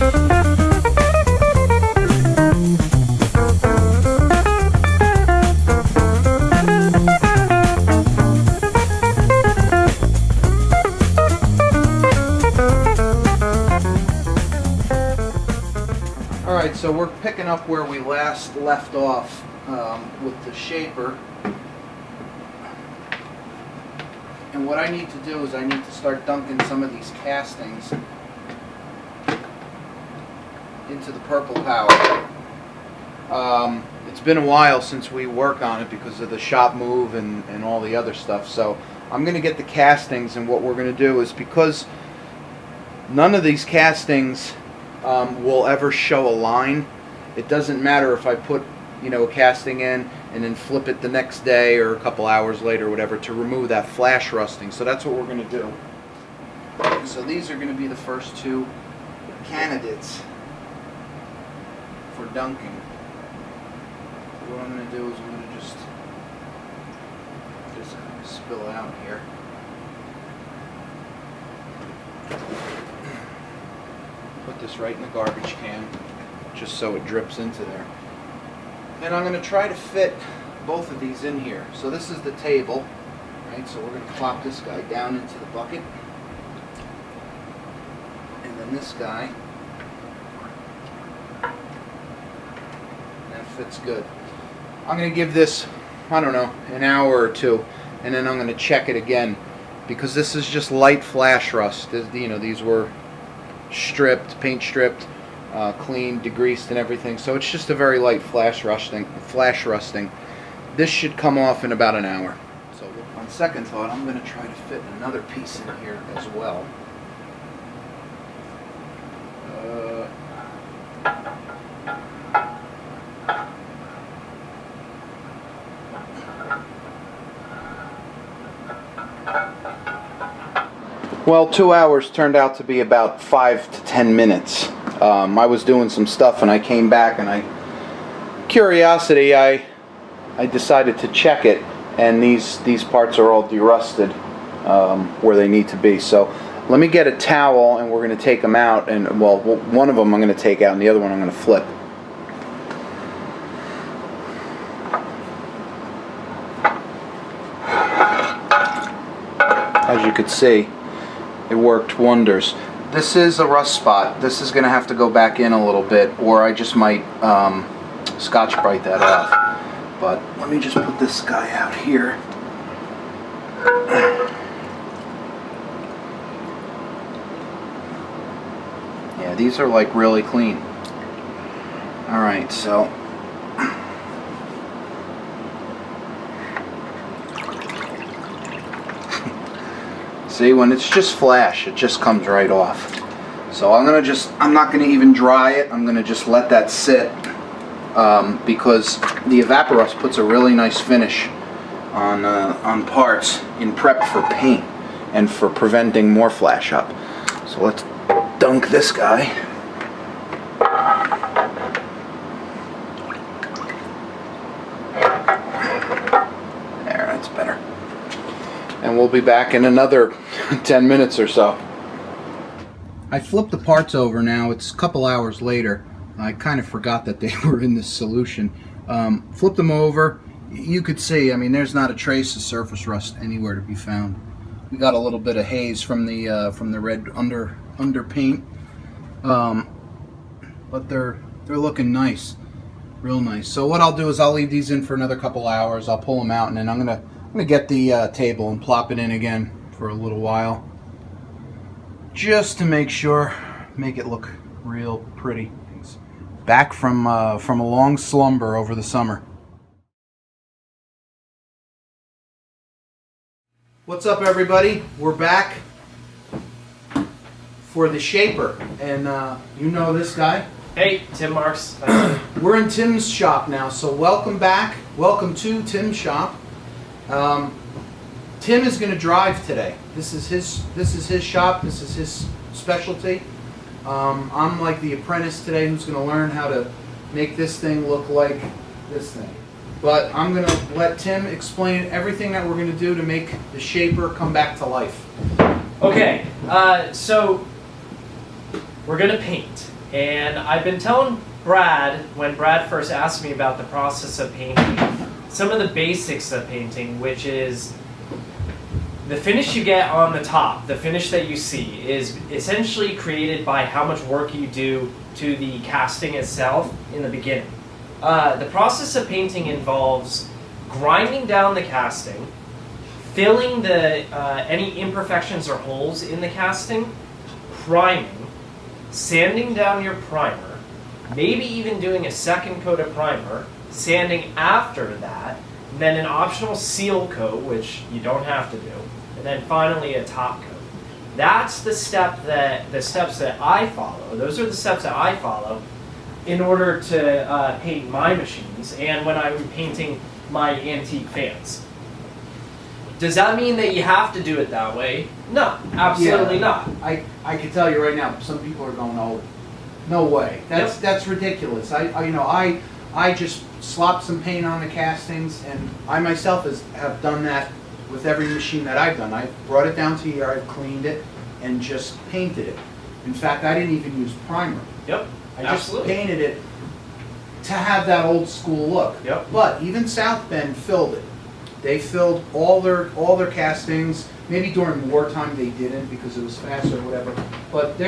Alright, so we're picking up where we last left off with the shaper. And what I need to do is I need to start dunking some of these castings into the purple powder. It's been a while since we work on it because of the shop move and all the other stuff. So I'm going to get the castings, and what we're going to do is, because none of these castings will ever show a line, it doesn't matter if I put, a casting in and then flip it the next day or a couple hours later or whatever to remove that flash rusting. So that's what we're going to do. So these are going to be the first two candidates for dunking. So what I'm going to do is I'm going to just spill it out here. Put this right in the garbage can just so it drips into there. And I'm going to try to fit both of these in here. So this is the table, right? So we're going to plop this guy down into the bucket. And then this guy. That fits good. I'm going to give this, I don't know, an hour or two, and then I'm going to check it again, because this is just light flash rust. These were stripped, paint stripped, cleaned, degreased, and everything. So it's just a very light flash rusting. This should come off in about an hour. So on second thought, I'm going to try to fit another piece in here as well. Well, 2 hours turned out to be about 5 to 10 minutes. I was doing some stuff and I came back, and curiosity, I decided to check it, and these parts are all derusted where they need to be. So let me get a towel and we're going to take them out, and well, one of them I'm going to take out and the other one I'm going to flip. As you could see, it worked wonders. This is a rust spot. This is going to have to go back in a little bit, or I just might Scotch-Brite that off. But let me just put this guy out here. Yeah, these are like really clean. Alright, so see, when it's just flash, it just comes right off. So I'm not gonna even dry it. I'm gonna just let that sit, because the Evaporust puts a really nice finish on parts in prep for paint and for preventing more flash up. So let's dunk this guy. There, that's better. And we'll be back in another 10 minutes or so. I flipped the parts over now. It's a couple hours later. I kind of forgot that they were in this solution. Flipped them over. You could see, I mean, there's not a trace of surface rust anywhere to be found. We got a little bit of haze from the red under paint, but they're looking nice, real nice. So what I'll do is I'll leave these in for another couple hours. I'll pull them out, and then I'm gonna get the table and plop it in again for a little while, just to make it look real pretty. Back from a long slumber over the summer. What's up, everybody? We're back for the shaper, and you know this guy. Hey, Tim Marks. We're in Tim's shop now, so welcome back. Welcome to Tim's shop. Tim is going to drive today. This is his shop. This is his specialty. I'm like the apprentice today who's going to learn how to make this thing look like this thing. But I'm going to let Tim explain everything that we're going to do to make the shaper come back to life. Okay, so we're going to paint. And I've been telling Brad, when Brad first asked me about the process of painting, some of the basics of painting, which is the finish you get on the top, the finish that you see, is essentially created by how much work you do to the casting itself in the beginning. The process of painting involves grinding down the casting, filling the any imperfections or holes in the casting, priming, sanding down your primer, maybe even doing a second coat of primer, sanding after that, then an optional seal coat, which you don't have to do, and then finally a top coat. That's the steps that I follow. Those are the steps that I follow in order to paint my machines and when I'm painting my antique fans. Does that mean that you have to do it that way? No, absolutely not. I can tell you right now, some people are going, "Oh, no way! That's ridiculous." I just slop some paint on the castings, and I myself have done that with every machine that I've done. I brought it down to here, I've cleaned it, and just painted it. In fact, I didn't even use primer. Yep, I just painted it to have that old school look. Yep. But even South Bend filled it. They filled all their castings. Maybe during wartime they didn't because it was faster or whatever. But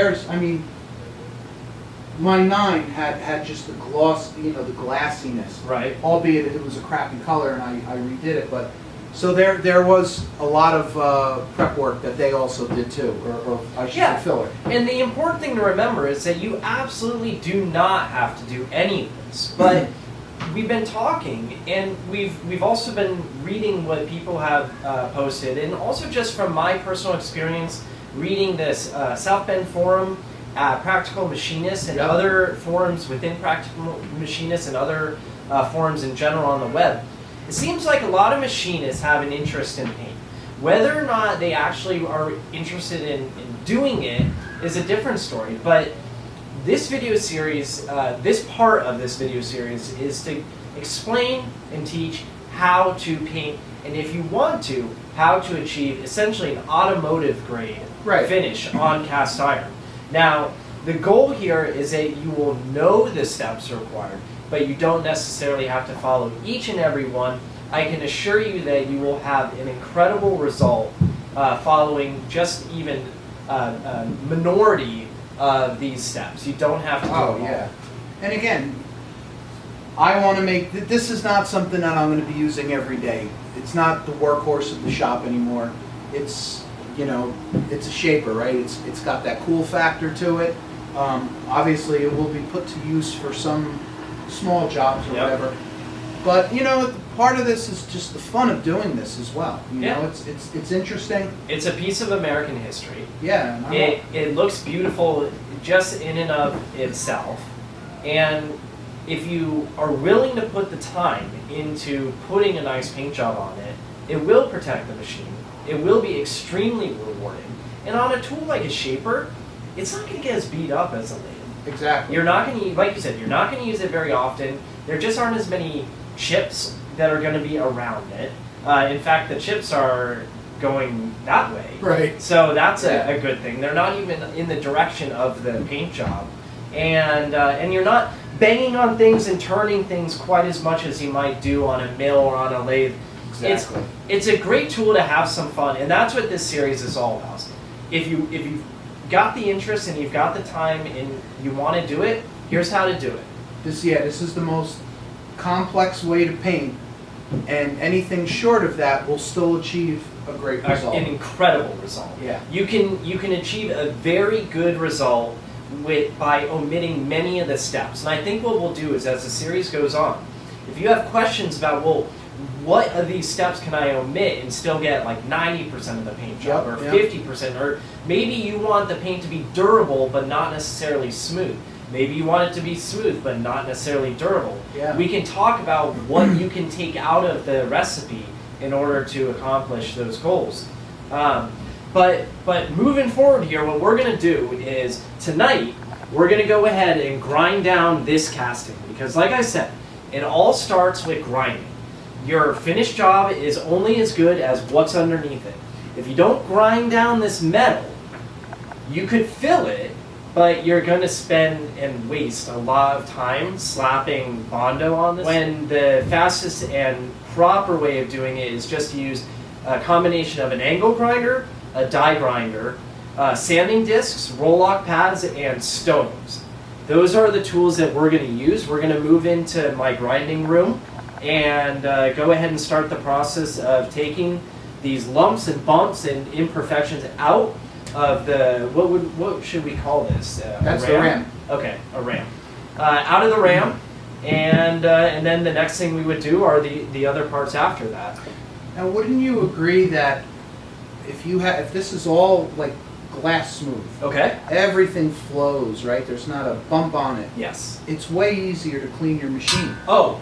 my 9 had just the gloss, the glassiness. Right. Albeit it was a crappy color, and I redid it. But so there was a lot of prep work that they also did too, or I should say filler. And the important thing to remember is that you absolutely do not have to do any of this. But we've been talking, and we've also been reading what people have posted, and also just from my personal experience reading this South Bend forum, Practical Machinists, and other forums within Practical Machinists and other forums in general on the web. It seems like a lot of machinists have an interest in paint. Whether or not they actually are interested in doing it is a different story, but this video series, this part of this video series is to explain and teach how to paint, and if you want to, how to achieve essentially an automotive grade finish on cast iron. Now, the goal here is that you will know the steps required, but you don't necessarily have to follow each and every one. I can assure you that you will have an incredible result following just even a minority of these steps. You don't have to do them all. And again, I want to make this is not something that I'm going to be using every day. It's not the workhorse of the shop anymore. It's it's a shaper, right? It's got that cool factor to it. Obviously, it will be put to use for some small jobs or whatever. But part of this is just the fun of doing this as well. It's interesting. It's a piece of American history. Yeah. It looks beautiful just in and of itself, and if you are willing to put the time into putting a nice paint job on it, it will protect the machine. It will be extremely rewarding. And on a tool like a shaper, it's not going to get as beat up as a lathe. Exactly. You're not going to, like you said, you're not going to use it very often. There just aren't as many chips that are going to be around it. In fact, the chips are going that way. Right. So that's a good thing. They're not even in the direction of the paint job. And you're not banging on things and turning things quite as much as you might do on a mill or on a lathe. Exactly. It's a great tool to have some fun, and that's what this series is all about. If you've got the interest and you've got the time and you want to do it, here's how to do it. This is the most complex way to paint, and anything short of that will still achieve a great result. An incredible result. Yeah. You can achieve a very good result by omitting many of the steps. And I think what we'll do is, as the series goes on, if you have questions about, what of these steps can I omit and still get like 90% of the paint job, or 50%, or maybe you want the paint to be durable but not necessarily smooth. Maybe you want it to be smooth but not necessarily durable. Yeah. We can talk about what you can take out of the recipe in order to accomplish those goals. But moving forward here, what we're going to do is, tonight, we're going to go ahead and grind down this casting. Because like I said, it all starts with grinding. Your finished job is only as good as what's underneath it. If you don't grind down this metal, you could fill it, but you're going to spend and waste a lot of time slapping Bondo on this, when the fastest and proper way of doing it is just to use a combination of an angle grinder, a die grinder, sanding discs, roll-lock pads, and stones. Those are the tools that we're going to use. We're going to move into my grinding room and go ahead and start the process of taking these lumps and bumps and imperfections out of the, what should we call this? That's the ram. Okay, a ram. Out of the ram, and then the next thing we would do are the other parts after that. Now, wouldn't you agree that if this is all like glass smooth, Okay. everything flows, right? There's not a bump on it. Yes. It's way easier to clean your machine. Oh,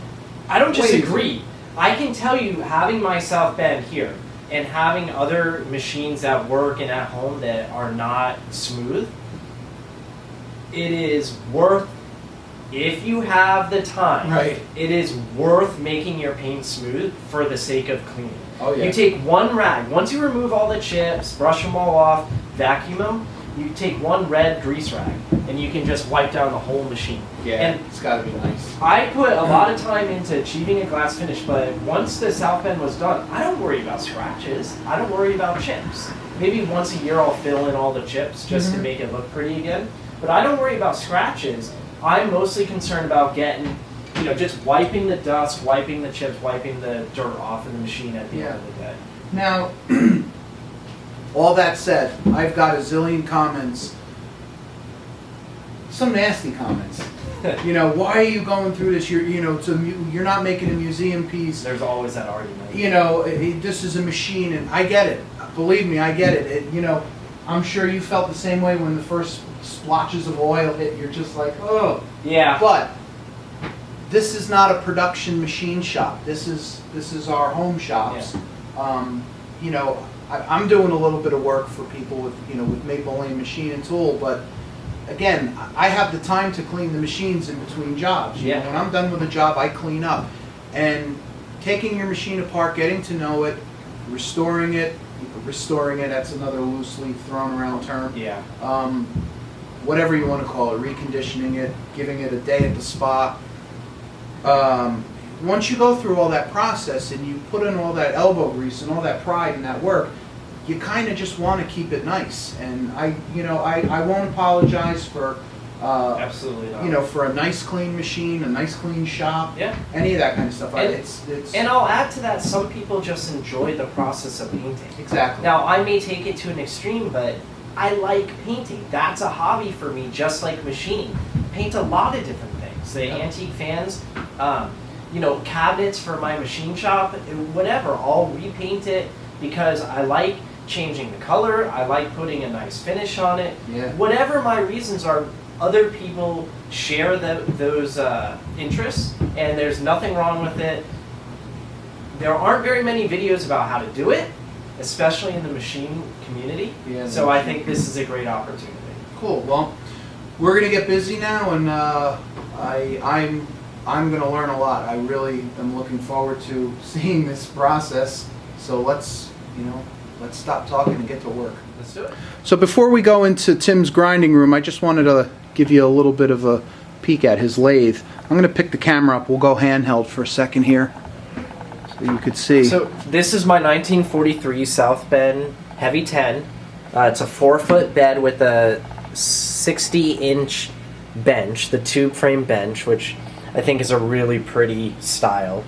I don't Way disagree. I can tell you, having my South Bend here and having other machines at work and at home that are not smooth, it is worth, if you have the time, Right. it is worth making your paint smooth for the sake of cleaning. Oh, yeah. You take one rag, once you remove all the chips, brush them all off, vacuum them, you take one red grease rag and you can just wipe down the whole machine. Yeah, And it's got to be nice. I put a lot of time into achieving a glass finish, but once the South Bend was done, I don't worry about scratches. I don't worry about chips. Maybe once a year I'll fill in all the chips just to make it look pretty again. But I don't worry about scratches. I'm mostly concerned about getting, just wiping the dust, wiping the chips, wiping the dirt off of the machine at the end of the day. Now, all that said, I've got a zillion comments, some nasty comments. Why are you going through this? You're not making a museum piece. There's always that argument. This is a machine, and I get it. Believe me, I get it. I'm sure you felt the same way when the first splotches of oil hit. You're just like, oh. Yeah. But this is not a production machine shop. This is our home shops. Yeah. I'm doing a little bit of work for people with Maple Lane Machine and Tool, but again, I have the time to clean the machines in between jobs. Yeah. When I'm done with a job, I clean up. And taking your machine apart, getting to know it, restoring it, that's another loosely thrown around term. Yeah. Whatever you want to call it, reconditioning it, giving it a day at the spa. Once you go through all that process and you put in all that elbow grease and all that pride in that work, you kind of just want to keep it nice. And I won't apologize for, Absolutely not. For a nice clean machine, a nice clean shop, Yeah. any of that kind of stuff. And, and I'll add to that, some people just enjoy the process of painting. Exactly. Now, I may take it to an extreme, but I like painting. That's a hobby for me, just like machining. Paint a lot of different things. The antique fans, cabinets for my machine shop, whatever. I'll repaint it because I like changing the color. I like putting a nice finish on it. Yeah. Whatever my reasons are, other people share those interests, and there's nothing wrong with it. There aren't very many videos about how to do it, especially in the machine community. Yeah, so I think this is a great opportunity. Cool. Well, we're gonna get busy now, and I'm gonna learn a lot. I really am looking forward to seeing this process. So let's stop talking and get to work. Let's do it. So before we go into Tim's grinding room, I just wanted to give you a little bit of a peek at his lathe. I'm going to pick the camera up. We'll go handheld for a second here so you could see. So this is my 1943 South Bend Heavy 10. It's a 4-foot bed with a 60-inch bench, the tube frame bench, which I think is a really pretty style.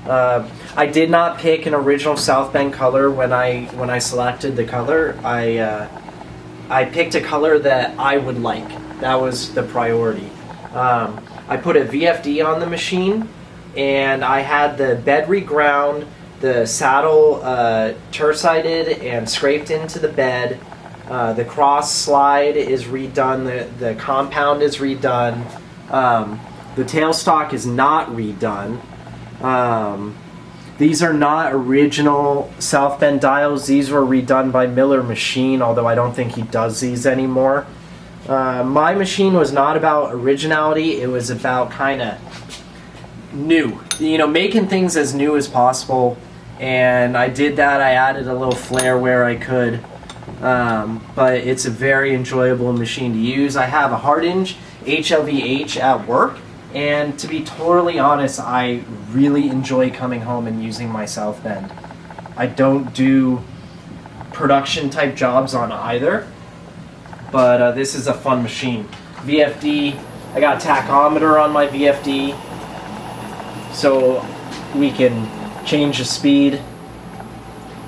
I did not pick an original South Bend color when I selected the color. I picked a color that I would like. That was the priority. I put a VFD on the machine, and I had the bed reground, the saddle tercited and scraped into the bed. The cross slide is redone. The compound is redone. The tailstock is not redone. These are not original South Bend dials. These were redone by Miller Machine, although I don't think he does these anymore. My machine was not about originality. It was about kind of new. Making things as new as possible. And I did that. I added a little flair where I could but it's a very enjoyable machine to use. I have a hard-hinge HLVH at work, and to be totally honest, I really enjoy coming home and using my South Bend. I don't do production type jobs on either, but this is a fun machine. VFD, I got a tachometer on my VFD, so we can change the speed.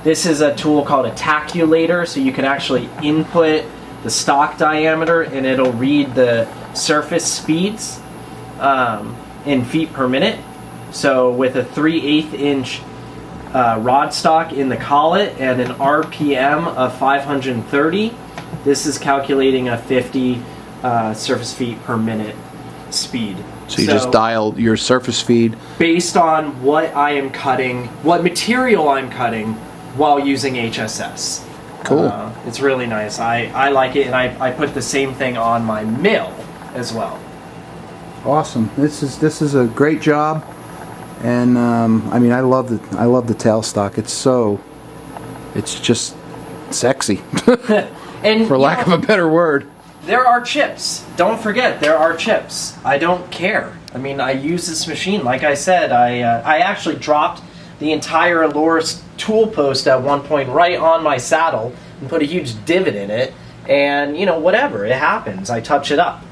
This is a tool called a tachulator, so you can actually input the stock diameter and it'll read the surface speeds in feet per minute. So with a 3/8 inch rod stock in the collet and an RPM of 530, this is calculating a 50 surface feet per minute speed. So you just dial your surface feed based on what I am cutting, what material I'm cutting while using HSS. Cool. It's really nice. I like it, and I put the same thing on my mill as well. Awesome. This is a great job, and I mean I love the tailstock. It's just sexy, And for lack of a better word. There are chips. Don't forget, there are chips. I don't care. I mean, I use this machine. Like I said, I actually dropped the entire Loris tool post at one point right on my saddle and put a huge divot in it. And, you know, whatever, it happens. I touch it up.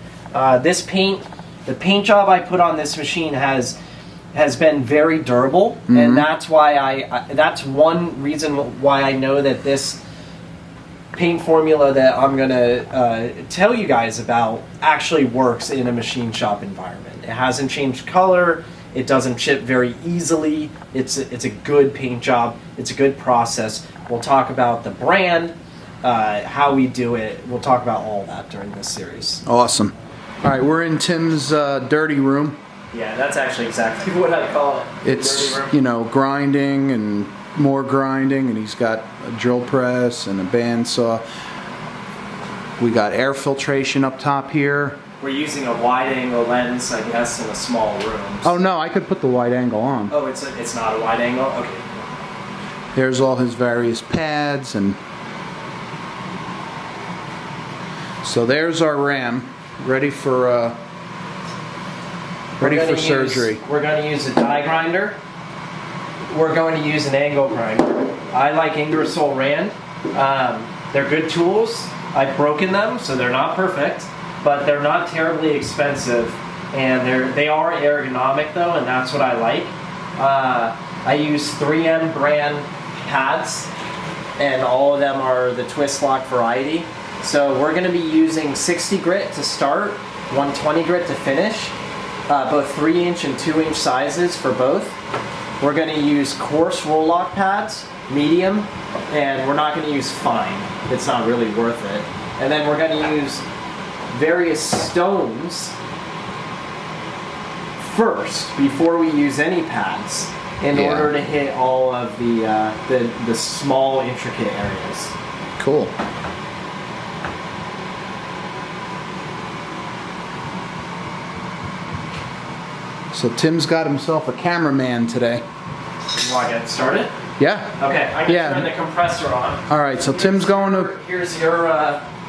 This paint, the paint job I put on this machine has been very durable, and that's why that's one reason why I know that this paint formula that I'm gonna tell you guys about actually works in a machine shop environment. It hasn't changed color. It doesn't chip very easily. It's a good paint job. It's a good process. We'll talk about the brand, how we do it. We'll talk about all that during this series. Awesome. All right, we're in Tim's dirty room. Yeah, that's actually exactly what I call it. It's, you know, grinding and more grinding, and he's got a drill press and a bandsaw. We got air filtration up top here. We're using a wide angle lens, I guess, in a small room. Oh no, I could put the wide angle on. Oh, it's not a wide angle? Okay. There's all his various pads, and so there's our ram ready for surgery. We're going to use a die grinder. We're going to use an angle grinder. I like Ingersoll Rand. They're good tools. I've broken them, so they're not perfect, but they're not terribly expensive, and they are ergonomic though, and that's what I like. I use 3M brand pads, and all of them are the twist lock variety. So we're going to be using 60 grit to start, 120 grit to finish, both 3-inch and 2-inch sizes for both. We're going to use coarse roll lock pads, medium, and we're not going to use fine. It's not really worth it. And then we're going to use various stones first before we use any pads in order to hit all of the small intricate areas. Cool. So Tim's got himself a cameraman today. You want to get started? Yeah. Okay, I'm going to turn the compressor on. All right, so Tim's going to... Here's your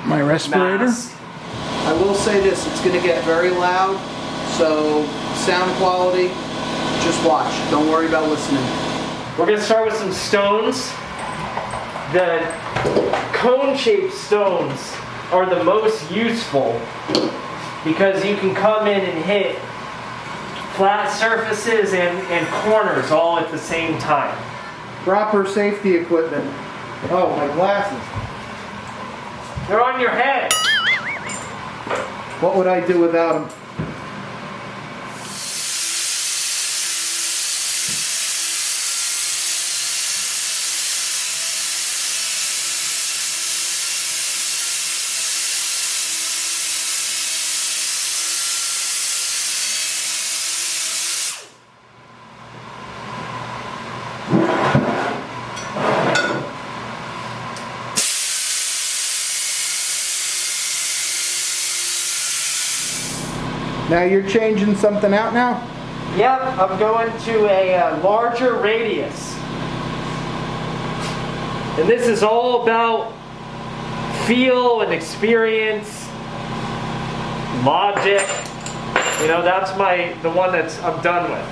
my respirator. mask. I will say this, it's going to get very loud, so sound quality, just watch. Don't worry about listening. We're going to start with some stones. The cone-shaped stones are the most useful because you can come in and hit flat surfaces and corners all at the same time. Proper safety equipment. Oh, my glasses. They're on your head. What would I do without them? Now you're changing something out now? Yep, I'm going to a larger radius. And this is all about feel and experience, logic. You know, that's the one I'm done with.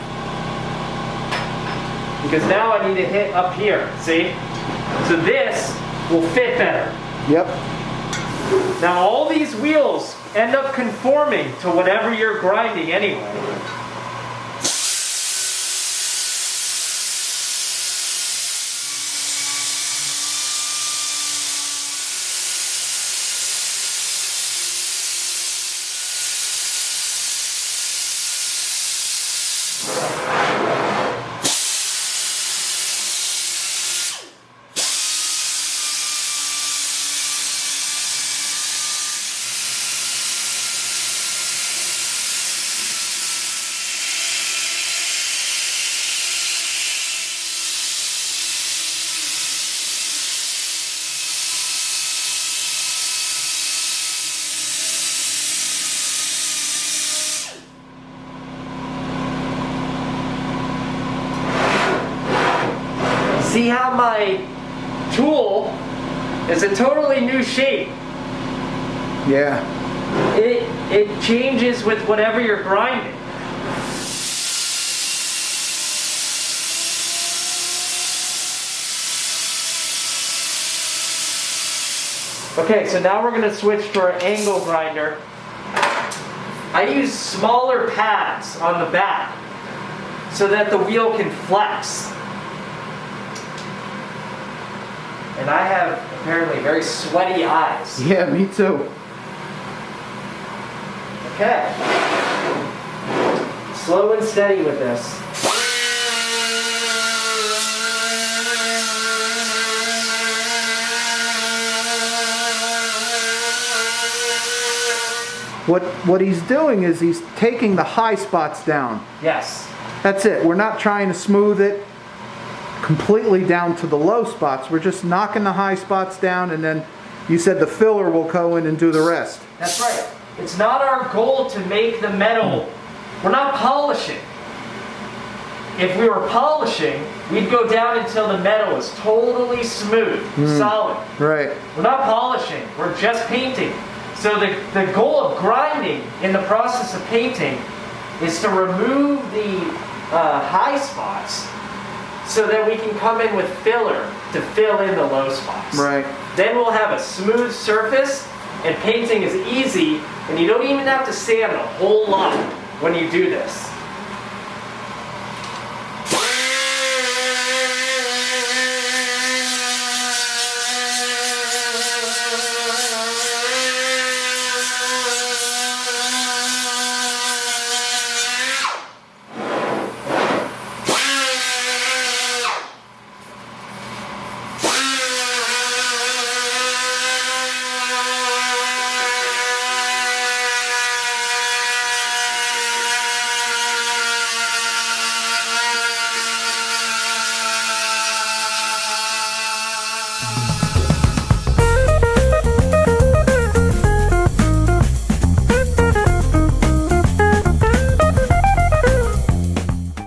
Because now I need to hit up here, see? So this will fit better. Yep. Now all these wheels end up conforming to whatever you're grinding anyway. See how my tool is a totally new shape? Yeah. It changes with whatever you're grinding. Okay, so now we're going to switch to our angle grinder. I use smaller pads on the back so that the wheel can flex. And I have apparently very sweaty eyes. Yeah, me too. Okay. Slow and steady with this. What he's doing is he's taking the high spots down. Yes. That's it. We're not trying to smooth it completely down to the low spots. We're just knocking the high spots down, and then you said the filler will go in and do the rest. That's right. It's not our goal to make the metal. We're not polishing. If we were polishing, we'd go down until the metal is totally smooth, solid. Right. We're not polishing. We're just painting. So the goal of grinding in the process of painting is to remove the high spots so that we can come in with filler to fill in the low spots. Right. Then we'll have a smooth surface, and painting is easy, and you don't even have to sand a whole lot when you do this.